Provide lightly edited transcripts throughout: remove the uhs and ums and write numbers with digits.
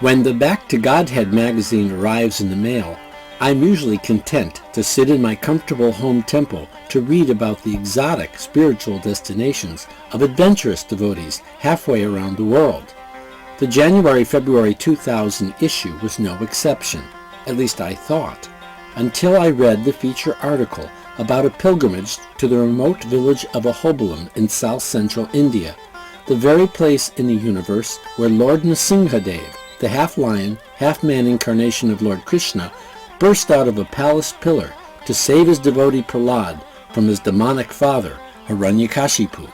When the Back to Godhead magazine arrives in the mail, I'm usually content to sit in my comfortable home temple to read about the exotic spiritual destinations of adventurous devotees halfway around the world. The January-February 2000 issue was no exception, at least I thought, until I read the feature article about a pilgrimage to the remote village of Ahobalim in south-central India, the very place in the universe where Lord Nrsimhadeva, the half-lion, half-man incarnation of Lord Krishna, burst out of a palace pillar to save his devotee Prahlada from his demonic father, Hiranyakasipu.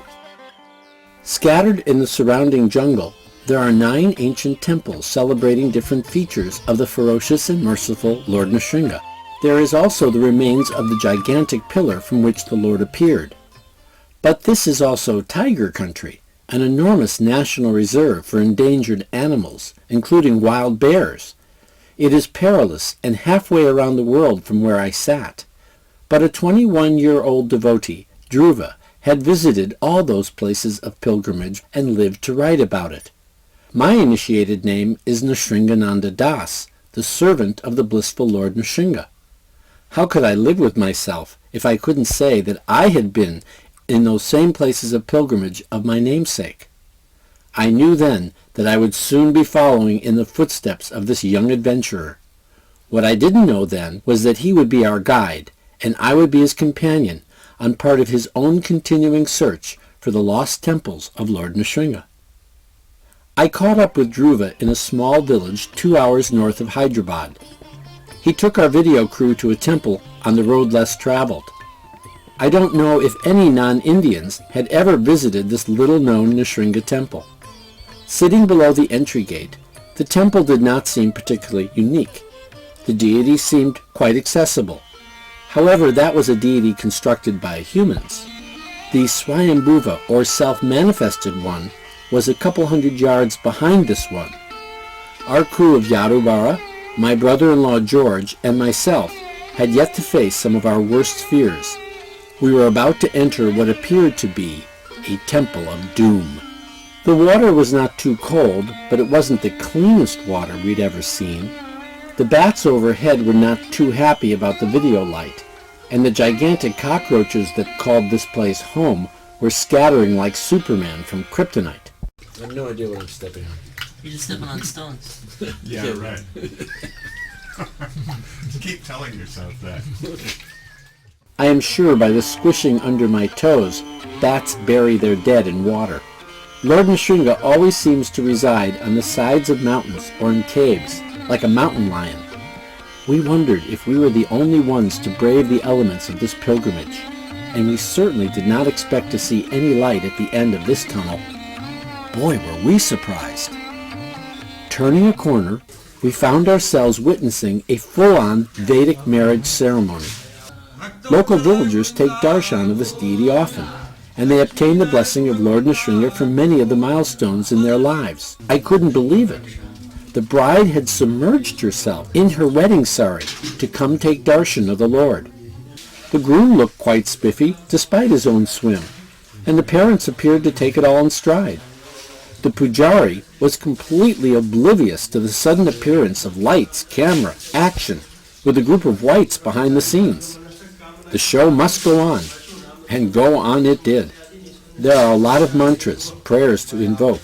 Scattered in the surrounding jungle, there are 9 ancient temples celebrating different features of the ferocious and merciful Lord Nrsimha. There is also the remains of the gigantic pillar from which the Lord appeared. But this is also tiger country, an enormous national reserve for endangered animals, including wild bears. It is perilous and halfway around the world from where I sat. But a 21-year-old devotee, Druva, had visited all those places of pilgrimage and lived to write about it. My initiated name is Nrsimhananda Das, the servant of the blissful Lord Nrsimha. How could I live with myself if I couldn't say that I had been in those same places of pilgrimage of my namesake? I knew then that I would soon be following in the footsteps of this young adventurer. What I didn't know then was that he would be our guide, and I would be his companion on part of his own continuing search for the lost temples of Lord Nrsimha. I caught up with Druva in a small village 2 hours north of Hyderabad. He took our video crew to a temple on the road less traveled. I don't know if any non-Indians had ever visited this little-known Nrsimha temple. Sitting below the entry gate, the temple did not seem particularly unique. The deity seemed quite accessible. However, that was a deity constructed by humans. The Swayambhuva, or self-manifested one, was a couple hundred yards behind this one. Our crew of Yarubara, my brother-in-law George, and myself had yet to face some of our worst fears. We were about to enter what appeared to be a temple of doom. The water was not too cold, but it wasn't the cleanest water we'd ever seen. The bats overhead were not too happy about the video light, and the gigantic cockroaches that called this place home were scattering like Superman from kryptonite. I have no idea what I'm stepping on. You're just stepping on stones. Yeah, right. Keep telling yourself that. I am sure by the squishing under my toes, bats bury their dead in water. Lord Nrsimha always seems to reside on the sides of mountains or in caves, like a mountain lion. We wondered if we were the only ones to brave the elements of this pilgrimage, and we certainly did not expect to see any light at the end of this tunnel. Boy, were we surprised. Turning a corner, we found ourselves witnessing a full-on Vedic marriage ceremony. Local villagers take darshan of this deity often, and they obtain the blessing of Lord Nrsimha for many of the milestones in their lives. I couldn't believe it. The bride had submerged herself in her wedding sari to come take darshan of the Lord. The groom looked quite spiffy despite his own swim, and the parents appeared to take it all in stride. The pujari was completely oblivious to the sudden appearance of lights, camera, action, with a group of whites behind the scenes. The show must go on, and go on it did. There are a lot of mantras, prayers to invoke.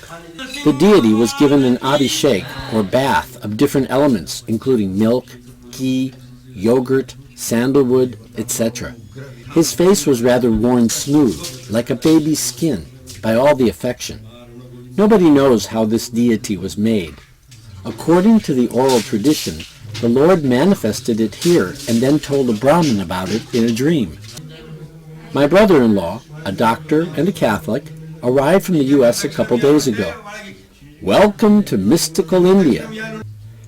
The deity was given an abhishek, or bath, of different elements, including milk, ghee, yogurt, sandalwood, etc. His face was rather worn smooth, like a baby's skin, by all the affection. Nobody knows how this deity was made. According to the oral tradition, the Lord manifested it here and then told a Brahmin about it in a dream. My brother-in-law, a doctor and a Catholic, arrived from the U.S. a couple days ago. Welcome to mystical India.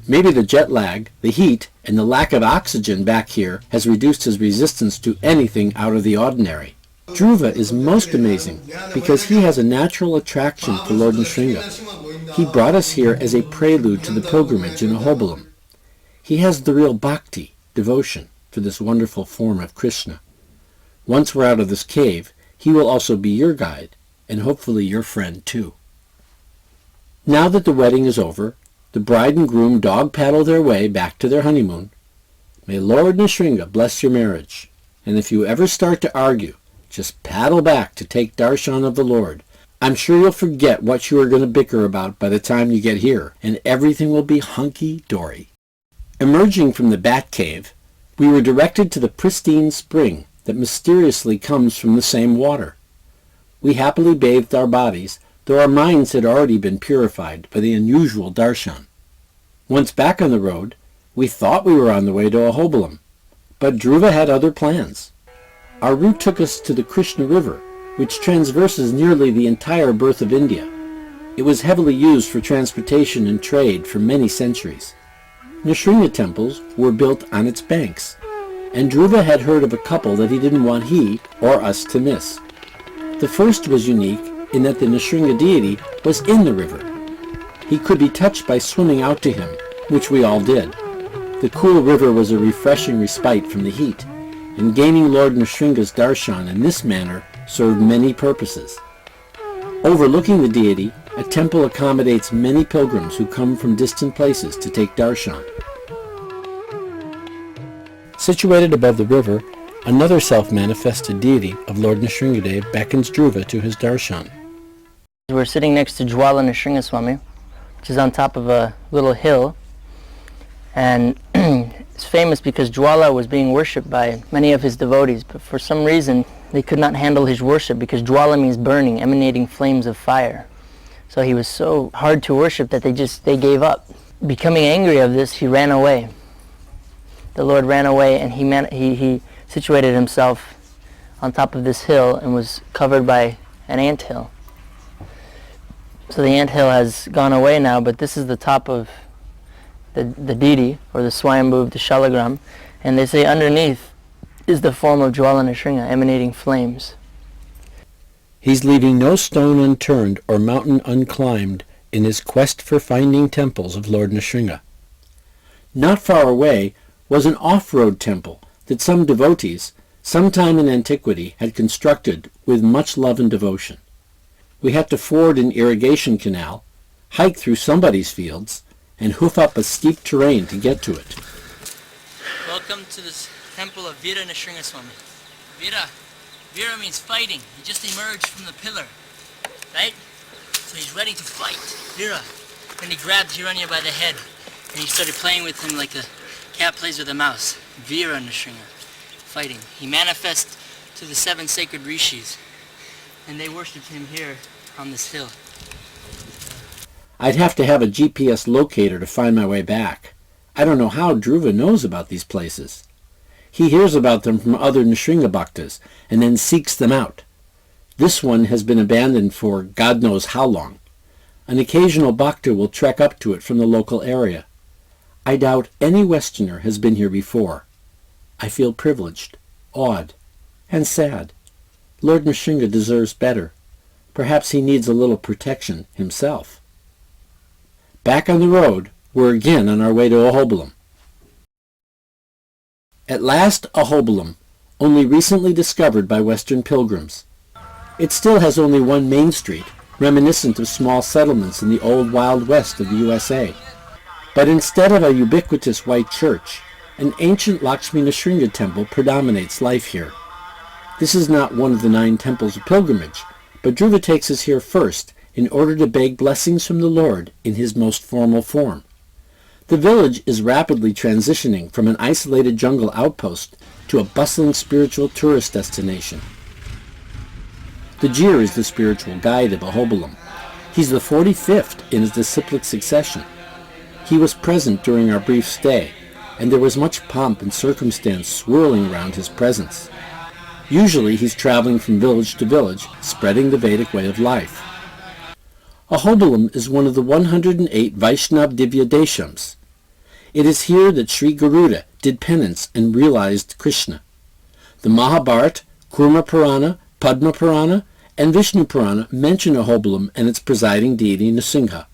Maybe the jet lag, the heat, and the lack of oxygen back here has reduced his resistance to anything out of the ordinary. Druva is most amazing because he has a natural attraction for Lord Nrsimha. He brought us here as a prelude to the pilgrimage in Ahobalim. He has the real bhakti, devotion, for this wonderful form of Krishna. Once we're out of this cave, he will also be your guide, and hopefully your friend too. Now that the wedding is over, The bride and groom dog-paddle their way back to their honeymoon. May Lord Nrsimha bless your marriage. And if you ever start to argue, just paddle back to take darshan of the Lord. I'm sure you'll forget what you are going to bicker about by the time you get here, and everything will be hunky-dory. Emerging from the bat cave, we were directed to the pristine spring that mysteriously comes from the same water. We happily bathed our bodies, though our minds had already been purified by the unusual darshan. Once back on the road, we thought we were on the way to Ahobalim, but Druva had other plans. Our route took us to the Krishna River, which transverses nearly the entire birth of India. It was heavily used for transportation and trade for many centuries. Nrsimha temples were built on its banks, and Druva had heard of a couple that he didn't want he or us to miss. The first was unique in that the Nrsimha deity was in the river. He could be touched by swimming out to him, which we all did. The cool river was a refreshing respite from the heat, and gaining Lord Nrsimha's darshan in this manner served many purposes. Overlooking the deity, a temple accommodates many pilgrims who come from distant places to take darshan. Situated above the river, another self-manifested deity of Lord Nrsimhadeva beckons Druva to his darshan. We're sitting next to Jwala Nrsimhaswamy, which is on top of a little hill, and it's famous because Jwala was being worshipped by many of his devotees, but for some reason they could not handle his worship because Jwala means burning, emanating flames of fire. So he was so hard to worship that they gave up. Becoming angry of this, he ran away. The Lord ran away, and he situated himself on top of this hill and was covered by an anthill. So the anthill has gone away now, but this is the top of the deity, or the Swayambhu, the Shalagram, and they say underneath is the form of Jwala Nrsimha emanating flames. He's leaving no stone unturned or mountain unclimbed in his quest for finding temples of Lord Nrsimha. Not far away was an off-road temple that some devotees, sometime in antiquity, had constructed with much love and devotion. We had to ford an irrigation canal, hike through somebody's fields, and hoof up a steep terrain to get to it. Welcome to this temple of Veera Nrsimhaswamy. Veera means fighting. He just emerged from the pillar, right? So he's ready to fight. Veera. Then he grabbed Hiranya by the head, and he started playing with him like a cat plays with a mouse. Veera Nrsimha, fighting. He manifests to the 7 sacred rishis, and they worshipped him here on this hill. I'd have to have a GPS locator to find my way back. I don't know how Druva knows about these places. He hears about them from other Nrsimha bhaktas and then seeks them out. This one has been abandoned for God knows how long. An occasional bhakta will trek up to it from the local area. I doubt any Westerner has been here before. I feel privileged, awed, and sad. Lord Nrsimha deserves better. Perhaps he needs a little protection himself. Back on the road, we're again on our way to Ahobalim. At last, Ahobalim, only recently discovered by Western pilgrims. It still has only one main street, reminiscent of small settlements in the old Wild West of the USA. But instead of a ubiquitous white church, an ancient Lakshmi Nrsimha temple predominates life here. This is not one of the 9 temples of pilgrimage, but Druva takes us here first in order to beg blessings from the Lord in his most formal form. The village is rapidly transitioning from an isolated jungle outpost to a bustling spiritual tourist destination. The Jir is the spiritual guide of Ahobalim. He's the 45th in his disciplic succession. He was present during our brief stay, and there was much pomp and circumstance swirling around his presence. Usually he's traveling from village to village, spreading the Vedic way of life. Ahobalim is one of the 108 Vaishnav Divya Deshams. It is here that Sri Garuda did penance and realized Krishna. The Mahabharata, Kurma Purana, Padma Purana, and Vishnu Purana mention Ahobalim and its presiding deity Nrsimha.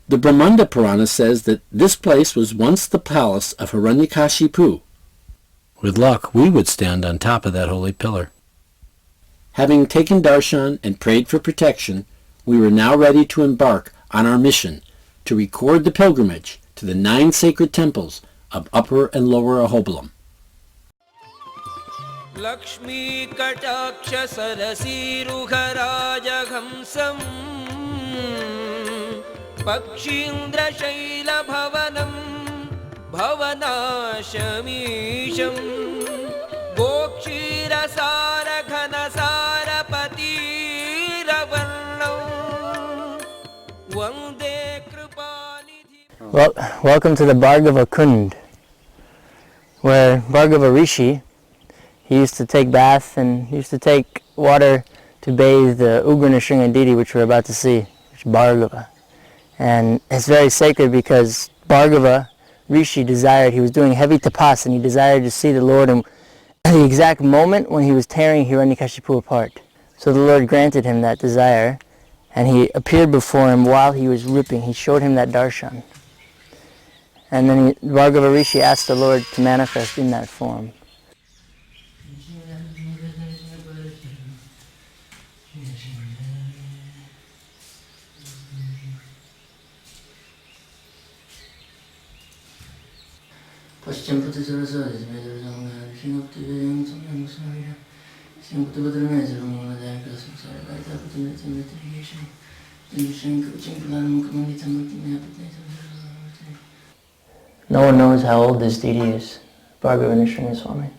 The Brahmanda Purana says that this place was once the palace of Hiranyakasipu. With luck, we would stand on top of that holy pillar. Having taken darshan and prayed for protection, we were now ready to embark on our mission to record the pilgrimage to the 9 sacred temples of Upper and Lower Ahobalim. Lakshmi Kataksha Sarasiruharajahamsam Pakshindra Shaila Bhavanam Bhavanashamisham Gokshira Sara Ghana Sara Pati Ravarnam Vande Kripanidhi. Well, welcome to the Bhargava Kund, where Bhargava Rishi, he used to take bath and used to take water to bathe the Ugra Nrsimha deity, which we're about to see, which is Bhargava. And it's very sacred because Bhargava Rishi desired, he was doing heavy tapas, and he desired to see the Lord in the exact moment when he was tearing Hiranyakasipu apart. So the Lord granted him that desire, and he appeared before him while he was ripping. He showed him that darshan. And then Bhargava Rishi asked the Lord to manifest in that form. No one knows how old this deity is, Bhargava Nrsimha.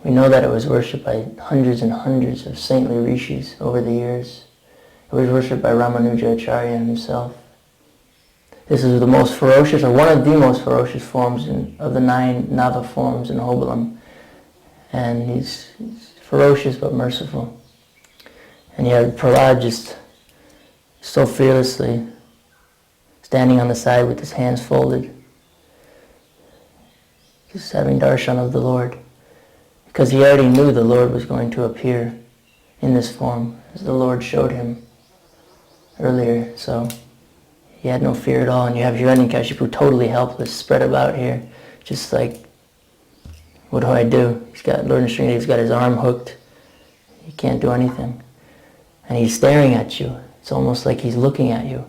We know that it was worshipped by hundreds and hundreds of saintly rishis over the years. It was worshipped by Ramanuja Acharya himself. This is the most ferocious, or one of the most ferocious forms of the 9 Nava forms in Ahobalim. And he's ferocious but merciful. And you have Prahlada just so fearlessly standing on the side with his hands folded, just having darshan of the Lord, because he already knew the Lord was going to appear in this form, as the Lord showed him earlier. So he had no fear at all. And you have Hiranyakasipu totally helpless, spread about here, just like, what do I do? He's got Lord Nrsimhadeva, he's got his arm hooked. He can't do anything. And he's staring at you. It's almost like he's looking at you.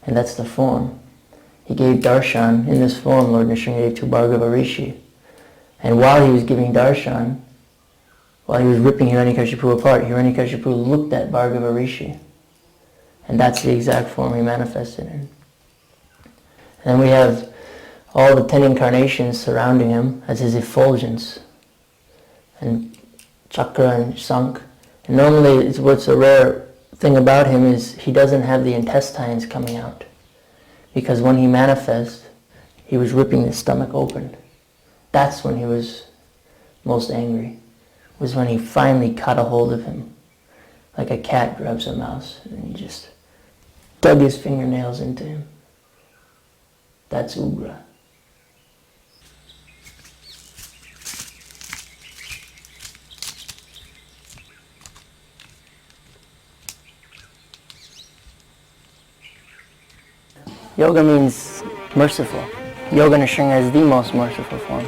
And that's the form. He gave darshan in this form, Lord Nrsimhadeva, to Bhargava Rishi. And while he was giving darshan, while he was ripping Hiranyakasipu apart, Hiranyakasipu looked at Bhargava Rishi. And that's the exact form he manifested in. And then we have all the 10 incarnations surrounding him as his effulgence, and chakra and shankh. And normally, what's a rare thing about him is he doesn't have the intestines coming out, because when he manifests, he was ripping his stomach open. That's when he was most angry, was when he finally caught a hold of him, like a cat grabs a mouse, and he just dug his fingernails into him. That's Ugra. Yoga means merciful. Yoga Nrsimha is the most merciful form.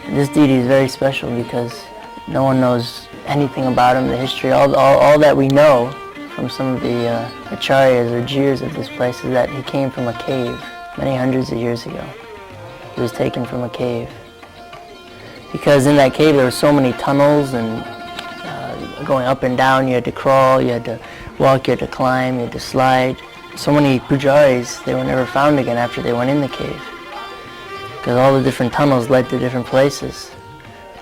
This deity is very special because no one knows anything about him, the history. All that we know from some of the acharyas or jirs of this place is that he came from a cave many hundreds of years ago. He was taken from a cave. Because in that cave there were so many tunnels and going up and down. You had to crawl, you had to walk, you had to climb, you had to slide. So many pujaris, they were never found again after they went in the cave, because all the different tunnels led to different places.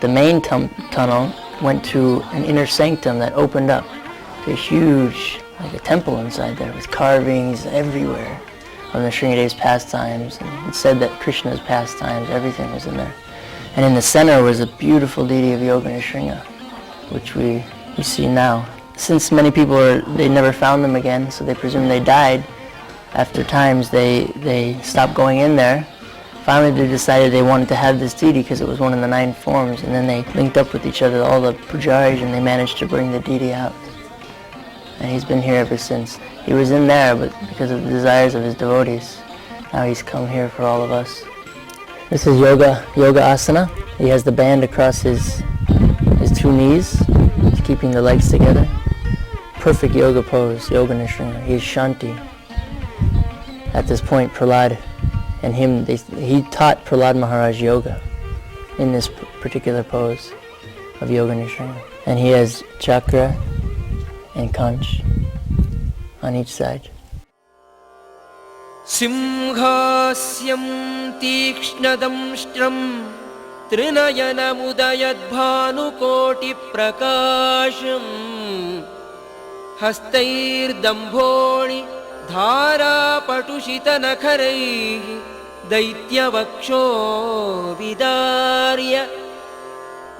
The main tunnel went to an inner sanctum that opened up to a huge, like a temple inside there, with carvings everywhere of Nrsimhadeva's pastimes, and it said that Krishna's pastimes, everything was in there. And in the center was a beautiful deity of Yoga Nrsimha, which we see now. Since many people they never found them again, so they presume they died. After times they stopped going in there. Finally they decided they wanted to have this deity because it was one of the 9 forms, and then they linked up with each other, all the pujaris, and they managed to bring the deity out. And he's been here ever since. He was in there, but because of the desires of his devotees, now he's come here for all of us. This is yoga asana. He has the band across his 2 knees. He's keeping the legs together. Perfect yoga pose, Yoga Nrsimha. He's Shanti. At this point, Prahlad and him, he taught Prahlada Maharaja yoga in this particular pose of Yoga Nrsimha. And he has chakra and conch on each side. सिंहास्यं तीक्ष्णदंष्ट्रं त्रिनयनमुदयद्भानुकोटिप्रकाशम् हस्तैर्दम्भोणि धारापटुषितनखरैः दैत्यवक्षो विदार्य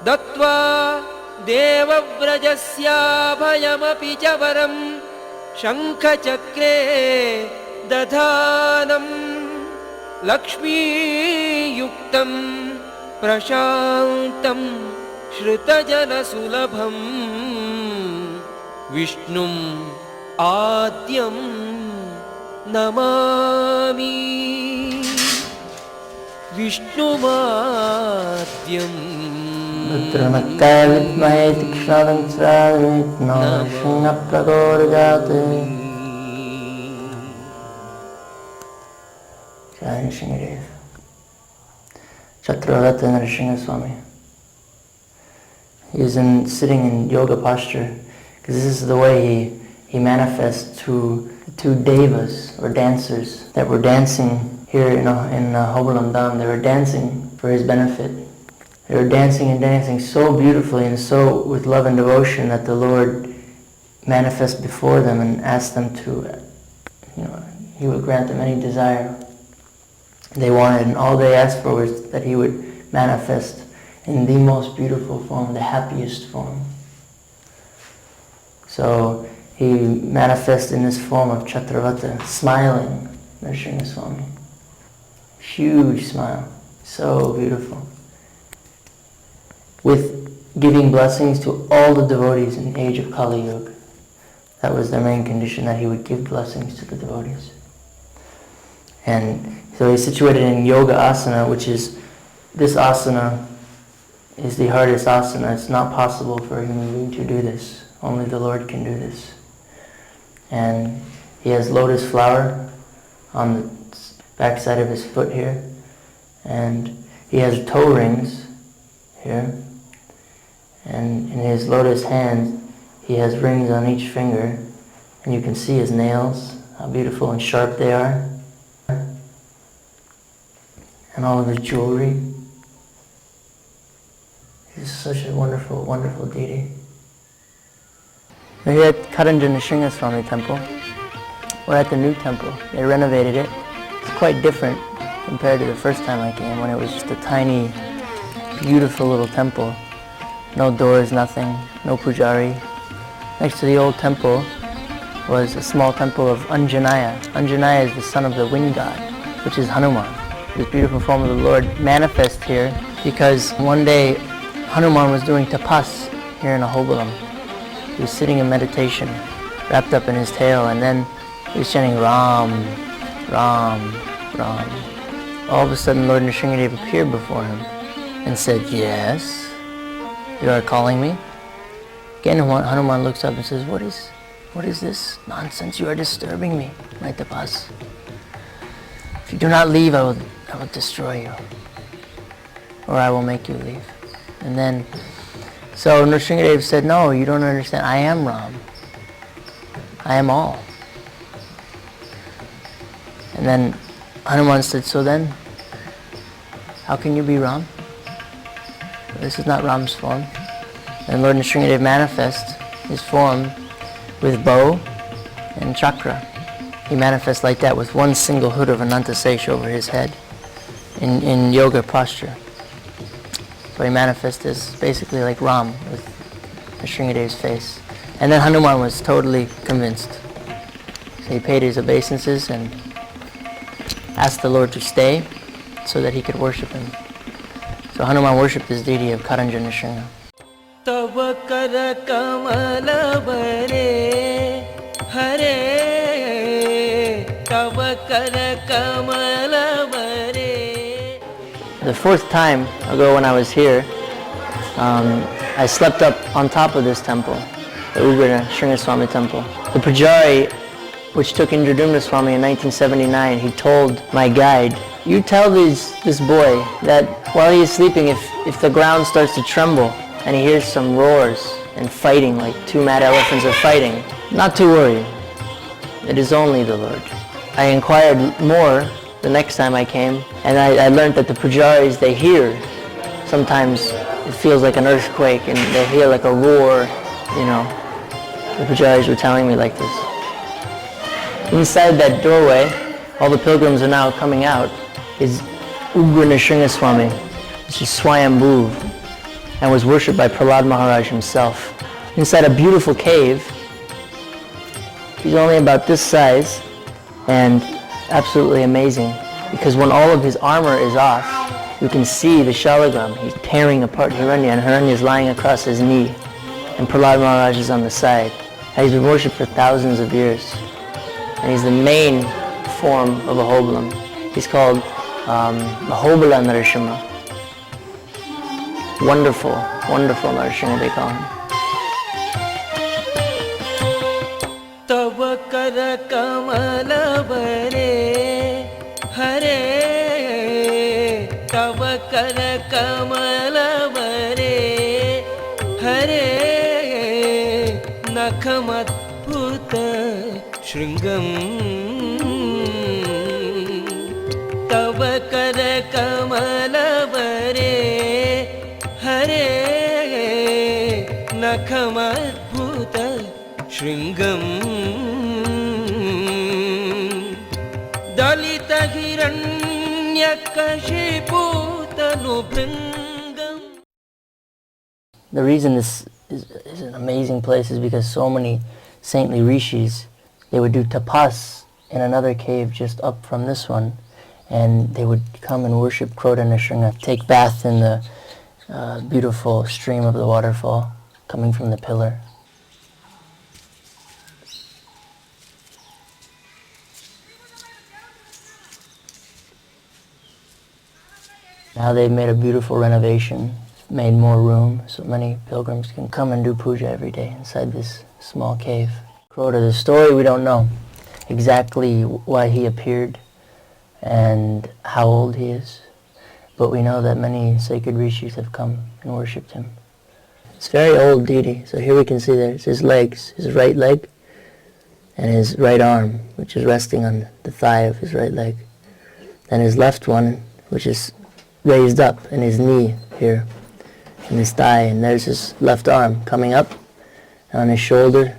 दत्त्वा देवव्रजस्याभयमपि च वरं शङ्खचक्रे दधानं लक्ष्मीयुक्तं प्रशान्तं श्रुतजनसुलभं विष्णुम् आद्यं नमामि विष्णुमाद्यम् रुद्रमत्ताय विद्महे तीक्ष्णदंष्ट्राय नृसिंहप्रचोदयात् Jai Nrsimhadev. Chaturvata Nrsimha Swami. He is sitting in yoga posture because this is the way he manifests to the two devas or dancers that were dancing here in Ahobalim Dham. They were dancing for his benefit. They were dancing and dancing so beautifully and so with love and devotion that the Lord manifests before them and asked them to, he would grant them any desire they wanted, and all they asked for was that he would manifest in the most beautiful form, the happiest form. So he manifests in this form of Chaturvata, smiling Nrsimha Swami. Huge smile, so beautiful. With giving blessings to all the devotees in the age of Kali Yuga. That was the main condition, that he would give blessings to the devotees. And so he's situated in Yoga Asana, which is, this asana is the hardest asana. It's not possible for a human being to do this. Only the Lord can do this. And he has lotus flower on the backside of his foot here. And he has toe rings here. And in his lotus hand, he has rings on each finger. And you can see his nails, how beautiful and sharp they are. And all of his jewelry. He's such a wonderful, wonderful deity. We're here at Karanjan Nrsimha Swami temple. We're at the new temple. They renovated it. It's quite different compared to the first time I came, when it was just a tiny, beautiful little temple. No doors, nothing, no pujari. Next to the old temple was a small temple of Anjanaya. Anjanaya is the son of the wind god, which is Hanuman. This beautiful form of the Lord manifests here because one day Hanuman was doing tapas here in Ahobalim. He was sitting in meditation, wrapped up in his tail, and then he was chanting Ram, Ram, Ram. All of a sudden Lord Nrsimhadeva appeared before him and said, "Yes, you are calling me?" Again, Hanuman looks up and says, What is this nonsense? You are disturbing me, my tapas. If you do not leave, I will destroy you, or I will make you leave. And then, so Nrsimhadeva said, "No, you don't understand. I am Ram. I am all." And then Hanuman said, "So then, how can you be Ram? This is not Ram's form." And Lord Nrsimhadeva manifests his form with bow and chakra. He manifests like that with one single hood of Anantasesh over his head in yoga posture. So he manifests as basically like Ram with Nrsimhadeva's face. And then Hanuman was totally convinced. So he paid his obeisances and asked the Lord to stay so that he could worship him. So Hanuman worshipped this deity of Karanjan Nrsimha. Tava kara kamala bare hare, tava kara kamala bare. The fourth time ago when I was here, I slept up on top of this temple, the Ugra Sringaswami temple. The pujari which took Nrsimha Swami in 1979, he told my guide, you tell this boy that while he is sleeping, if the ground starts to tremble and he hears some roars and fighting, like two mad elephants are fighting, not to worry. It is only the Lord. I inquired more the next time I came, and I learned that the pujaris, they hear. Sometimes it feels like an earthquake, and they hear like a roar, you know. The pujaris were telling me like this. Inside that doorway, all the pilgrims are now coming out, is Lord Nrsimha Swami, which is Swayambhu, and was worshipped by Prahlada Maharaja himself. Inside a beautiful cave, he's only about this size, and absolutely amazing, because when all of his armor is off, you can see the shalagram. He's tearing apart Hiranya, and Hiranya is lying across his knee, and Prahlada Maharaj is on the side. And he's been worshipped for thousands of years, and he's the main form of Ahobalim. He's called Ahobalim Narasimha. Wonderful, wonderful Narasimha, they call him. Tava kara kamala bare hare, tava kara kamala bare hare, nakhamat bhuta shringam, tava kara kamala bare hare, nakhamat bhuta shringam, dalita hiranyakasipu tanu bringam. The reason this is an amazing place is because so many saintly rishis, they would do tapas in another cave just up from this one, and they would come and worship Lord Nrsimha, take bath in the beautiful stream of the waterfall coming from the pillar. Now they've made a beautiful renovation, made more room so many pilgrims can come and do puja every day inside this small cave. Kroda, the story we don't know exactly why he appeared and how old he is, but we know that many sacred rishis have come and worshipped him. It's a very old deity, so here we can see there's his legs, his right leg and his right arm, which is resting on the thigh of his right leg, and his left one, which is raised up, and his knee here, and his thigh, and there's his left arm coming up, and on his shoulder,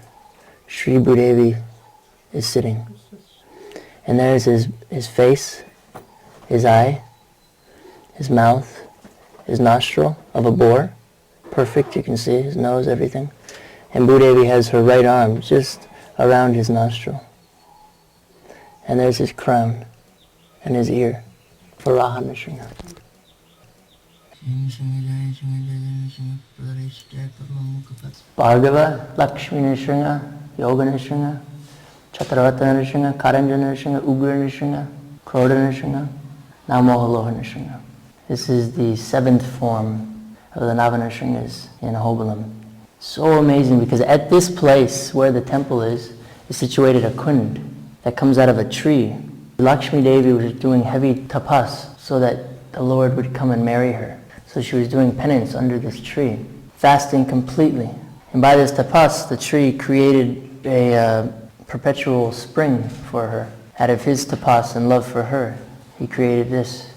Sri Bhudevi is sitting. And there's his face, his eye, his mouth, his nostril of a boar, perfect, you can see his nose, everything. And Bhudevi has her right arm just around his nostril. And there's his crown and his ear, Varaha Nrsimha. Bhargava, Lakshmi Nrsimha, Yoga Nrsimha, Chaturvata Nrsimha, Karanja Nrsimha, Ugra Nrsimha, Kroda Nrsimha, now Mohaloha Nrsimha. This is the 7th form of the Nava Nrsimhas in Ahobalim. So amazing, because at this place where the temple is situated a kund that comes out of a tree. Lakshmi Devi was doing heavy tapas so that the Lord would come and marry her. So she was doing penance under this tree, fasting completely. And by this tapas, the tree created a perpetual spring for her. Out of his tapas and love for her, he created this,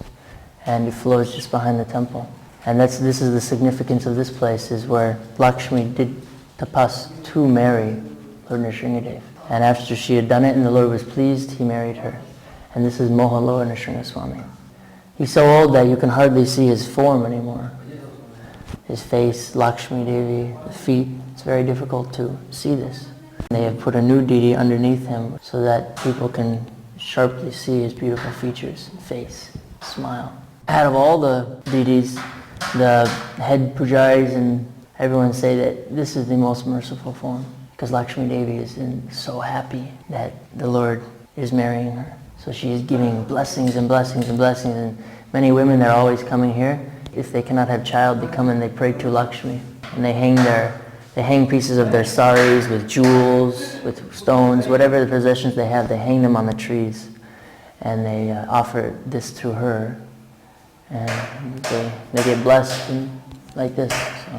and it flows just behind the temple. And this is the significance of this place, is where Lakshmi did tapas to marry Lord Nrsimhadeva. And after she had done it and the Lord was pleased, he married her. And this is Lord Nrsimha Swami. He's so old that you can hardly see his form anymore. His face, Lakshmi Devi, the feet, it's very difficult to see this. They have put a new deity underneath him so that people can sharply see his beautiful features, face, smile. Out of all the deities, the head pujaris and everyone say that this is the most merciful form, because Lakshmi Devi is so happy that the Lord is marrying her. So she is giving blessings and blessings and blessings, and many women, they're always coming here. If they cannot have child, they come and they pray to Lakshmi, and they hang They hang pieces of their saris with jewels, with stones, whatever the possessions they have, they hang them on the trees. And they offer this to her. And they get blessed like this. So.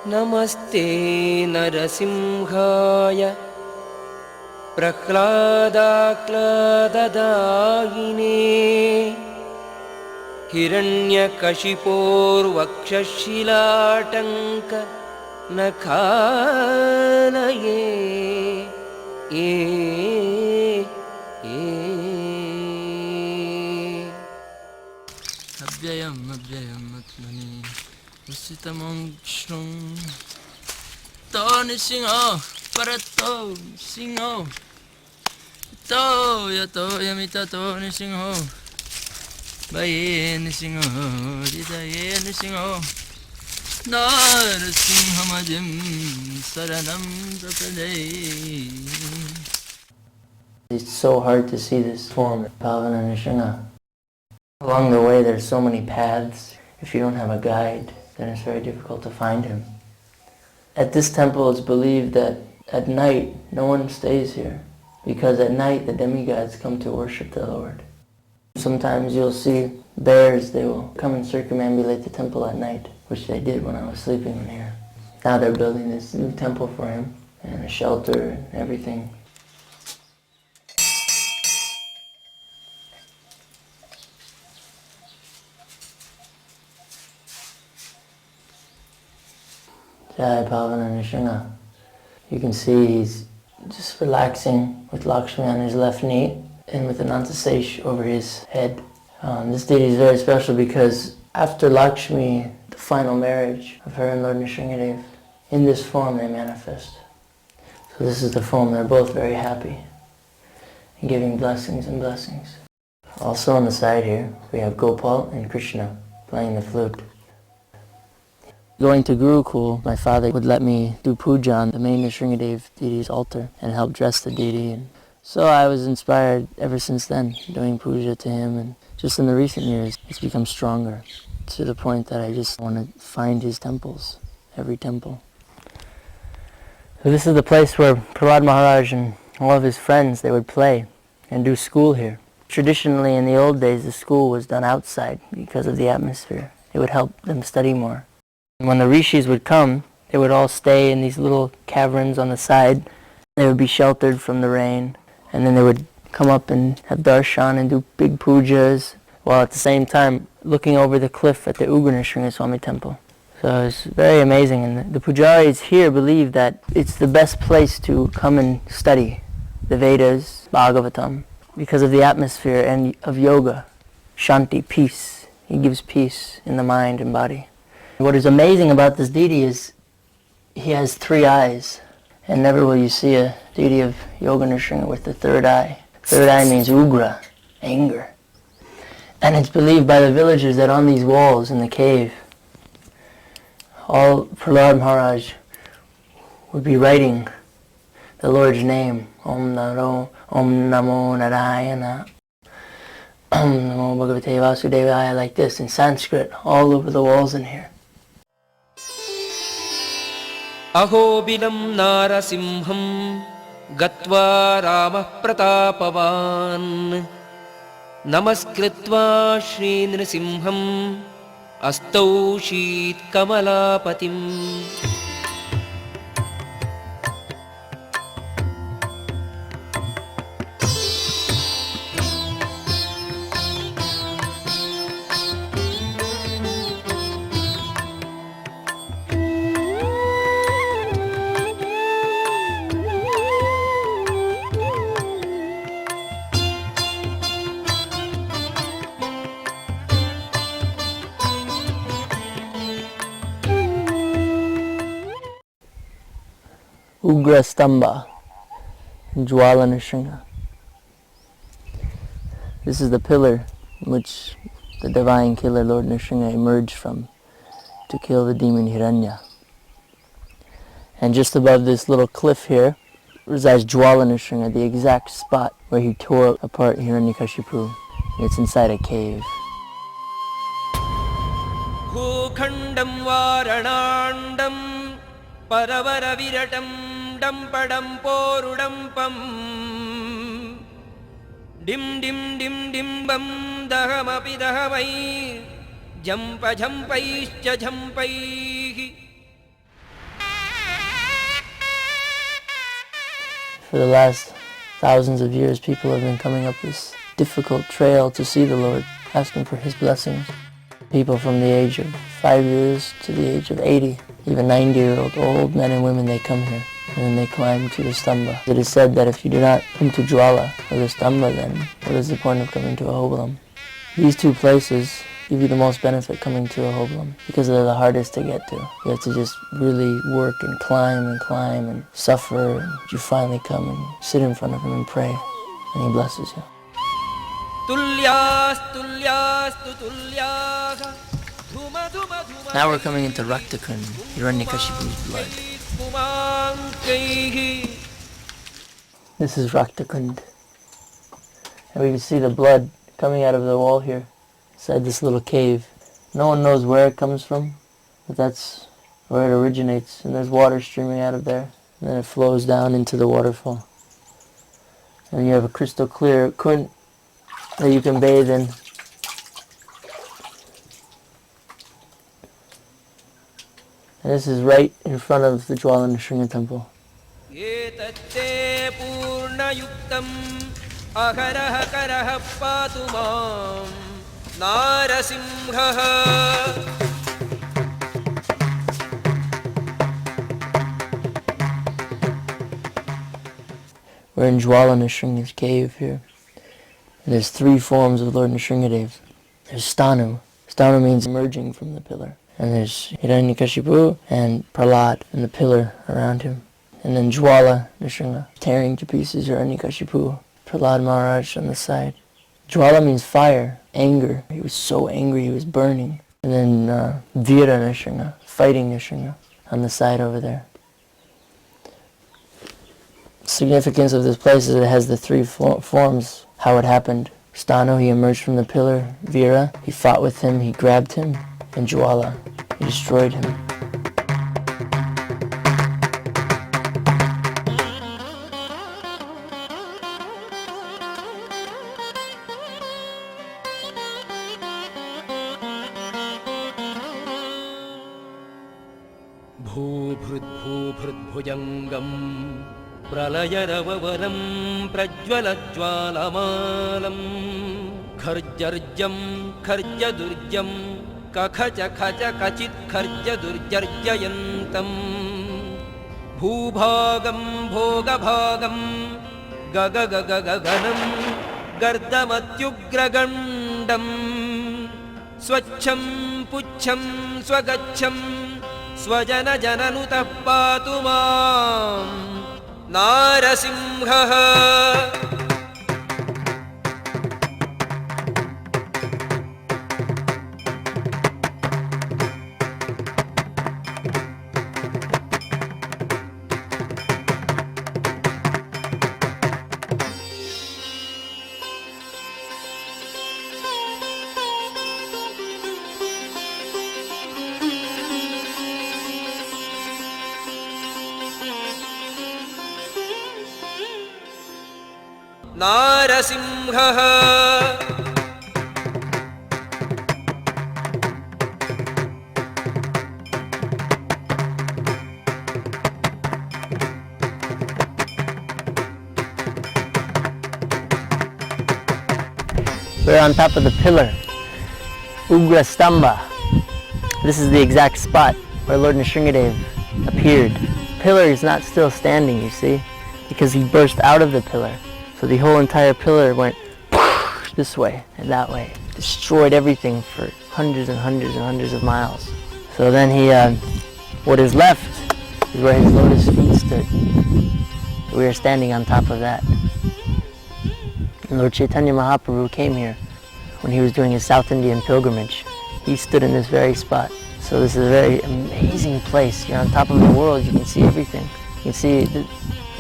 Namaste Narasimhaya Prahlada Hiranyakasipur vakshashilatanka nakhalaye Abhyayam atmani Usitamam Shrum To Nrsimha Parato Singho To Yato Yamita To Nrsimha Baye Nrsimha Ridaye Nrsimha Narasimhamadim Saranam Prapadai. It's so hard to see this form, Pavana Nrsimha. Along the way there's so many paths. If you don't have a guide, then it's very difficult to find him. At this temple it's believed that at night no one stays here, because at night the demigods come to worship the Lord. Sometimes you'll see bears, they will come and circumambulate the temple at night, which they did when I was sleeping in here. Now they're building this new temple for him, and a shelter and everything. Jai Pavana Nrsimha. You can see he's just relaxing with Lakshmi on his left knee and with Anantasesh over his head. This deity is very special because after Lakshmi, the final marriage of her and Lord Nrsimhadeva, in this form they manifest. So this is the form. They're both very happy and giving blessings and blessings. Also on the side here, we have Gopal and Krishna playing the flute. Going to Gurukul, my father would let me do puja on the main Nrsimhadeva deity's altar and help dress the deity. And so I was inspired ever since then, doing puja to him. And just in the recent years, it's become stronger to the point that I just want to find his temples, every temple. So this is the place where Prahlada Maharaja and all of his friends, they would play and do school here. Traditionally, in the old days, the school was done outside because of the atmosphere. It would help them study more. When the rishis would come, they would all stay in these little caverns on the side. They would be sheltered from the rain, and then they would come up and have darshan and do big pujas, while at the same time looking over the cliff at the Ugra Nrsimhaswamy temple. So it's very amazing, and the pujaris here believe that it's the best place to come and study the Vedas, Bhagavatam, because of the atmosphere and of yoga, shanti, peace. He gives peace in the mind and body. What is amazing about this deity is he has 3 eyes, and never will you see a deity of Yoga Nrsimha with the 3rd eye. 3rd eye means ugra, anger. And it's believed by the villagers that on these walls in the cave, all Prahlada Maharaj would be writing the Lord's name, Om Namo Narayana, Om Namo Bhagavate Vasudevaya, like this in Sanskrit, all over the walls in here. Ahobalim Narasimham Gatva Ramah Pratapavan Namaskritva Shri Nrsimham Astau Sheet Kamalapatim. Ugra Stamba, Jwala Nrsimha. This is the pillar in which the divine killer Lord Nrsimha emerged from to kill the demon Hiranya. And just above this little cliff here resides Jwala Nrsimha, the exact spot where he tore apart Hiranyakasipu. It's inside a cave. खण्डं वारणाण्डं परवरविरटं डम्पडं पोरुडम्पम् डिं डिं डिं डिम्बं दहमपि दहमै झम्पैश्च झम्पैः. For the last thousands of years, people have been coming up this difficult trail to see the Lord, asking for His blessings. People from the age of 5 years to the age of 80, even 90-year-old old men and women, they come here and then they climb to the stamba. It is said that if you do not come to Jwala or the stamba, then what is the point of coming to Ahobalim? These two places give you the most benefit coming to Ahobalim because they're the hardest to get to. You have to just really work and climb and suffer, and you finally come and sit in front of Him and pray, and He blesses you. Now we're coming into Raktakund, Hiranyakasipu's blood. This is Raktakund, and we can see the blood coming out of the wall here, inside this little cave. No one knows where it comes from, but that's where it originates, and there's water streaming out of there, and then it flows down into the waterfall. And you have a crystal clear kund that you can bathe in. And this is right in front of the Lord Nrsimha temple. We're in Lord Nrsimha's cave here. And there's 3 forms of Lord Nrsimhadeva. There's Stanu. Stanu means emerging from the pillar. And there's Hiranyakasipu and Prahlada and the pillar around him. And then Jwala Nrsimha, tearing to pieces Hiranyakasipu, Prahlada Maharaja on the side. Jwala means fire, anger. He was so angry, he was burning. And then Veera Nrsimha, fighting Nrsimha, on the side over there. Significance of this place is it has the 3 forms, how it happened. Stanu, he emerged from the pillar. Veera, he fought with him, he grabbed him. And Jwala, he destroyed him. भूभृद्भूभृद्भुजङ्गम् प्रलयरववरं प्रज्वलज्वालमालम् खर्जर्जं खर्जदुर्जं कखच खच कचित् खर्जदुर्जर्जयन्तं भूभागं भोगभागं गगगगगगनं गर्दमत्युग्रगण्डं स्वच्छं पुच्छं स्वगच्छं स्वजनजननुतः पातु मां नारसिंहः. Narasimha. We're on top of the pillar, Ugra Stamba. This is the exact spot where Lord Nrsimhadeva appeared. The pillar is not still standing, you see, because he burst out of the pillar. So the whole entire pillar went this way and that way, destroyed everything for hundreds and hundreds and hundreds of miles. So then he, what is left is where his lotus feet stood. So we are standing on top of that. And Lord Chaitanya Mahaprabhu came here when he was doing his South Indian pilgrimage. He stood in this very spot. So this is a very amazing place. You're on top of the world, you can see everything. You can see,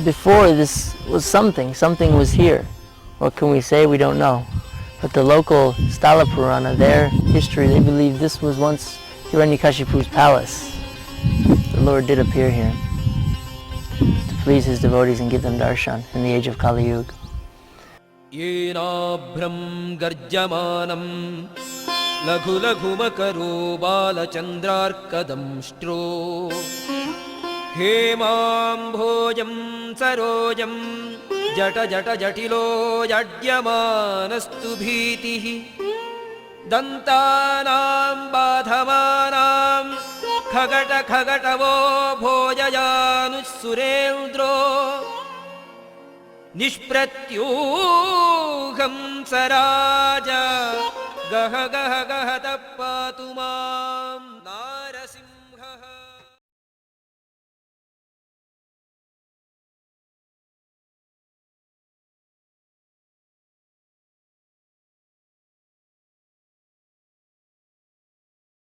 before this was something was here. What can we say? We don't know. But the local Stala Purana, their history, they believe this was once Hiranyakashipu's palace, the Lord did appear here to please his devotees and give them darshan in the age of Kali Yuga. येनाभ्रं गर्जमानं लघु लघुमकरो बालचन्द्रार्कदंष्ट्रो हेमाम्भोजं सरोजं जट जट जटिलो जड्यमानस्तु भीतिः दन्तानां बाधमानां खगट खगटवो भोजयानुः निष्प्रत्यूहं स राजा गह गह गह तः पातु माम्